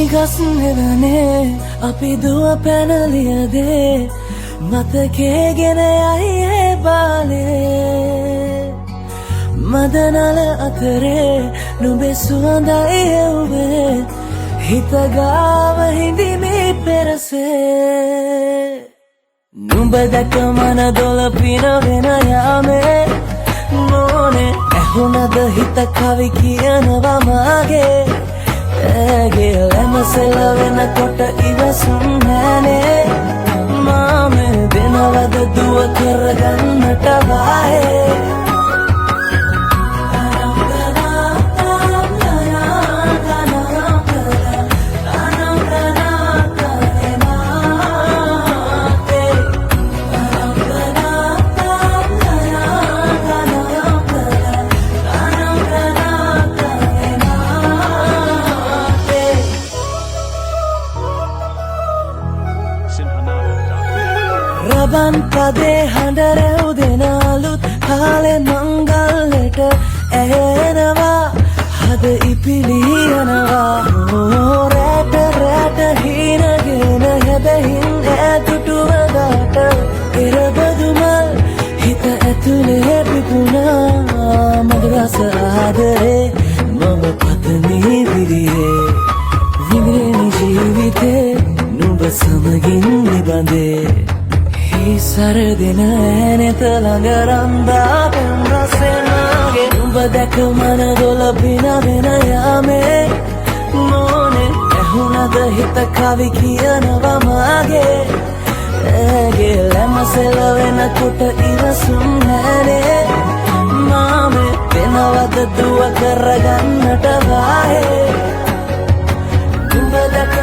ගස්නෙවනේ අපි දුව පැනලියදේ මතකේගෙන යයි ඒ බාලේ මදනල අතරේ නුඹේ සුවඳයි එව්වේ හිතගාව හිඳිමි පෙරසේ නුඹ දැක මන දොළ පිනවෙන යාමේ නෝනේ ඇහුණද හිත කවි කියනවා මාගේ ඇගේ ලැමසෙල වෙනකොට ඉවසුම් නෑනේ මාමේ දෙනවද දුව කරගන්නට වායේ රබන් පදේ හඬ රැව් දෙන අලුත් කාලේ මංගල්ලට ඇයෙනවා හද ඉපිලි යනවා රැට රැට හීනගෙන හැබැහින් ඈතුටුවදාට එරබදුමල් හිත ඇතුලේ පිපුණා මගේ රස ආදරේ මම පතමි විරියේ විඳින ජීවිතේ නුඹ සමගින් නිබඳේ සරදින ඇනෙත ළඟ රන්දා පෙම් රසෙනාගේ නුඹ දැක මන දොළ පිනවෙන යාමේ නෝනේ ඇහුණද හිත කවි කියනවා මාගේ ඇගේ ලැමසෙල වෙනකොට ඉවසුම් නෑනේ මාමේ වෙනවද දුව කරගන්නට වායේ නුඹ දැක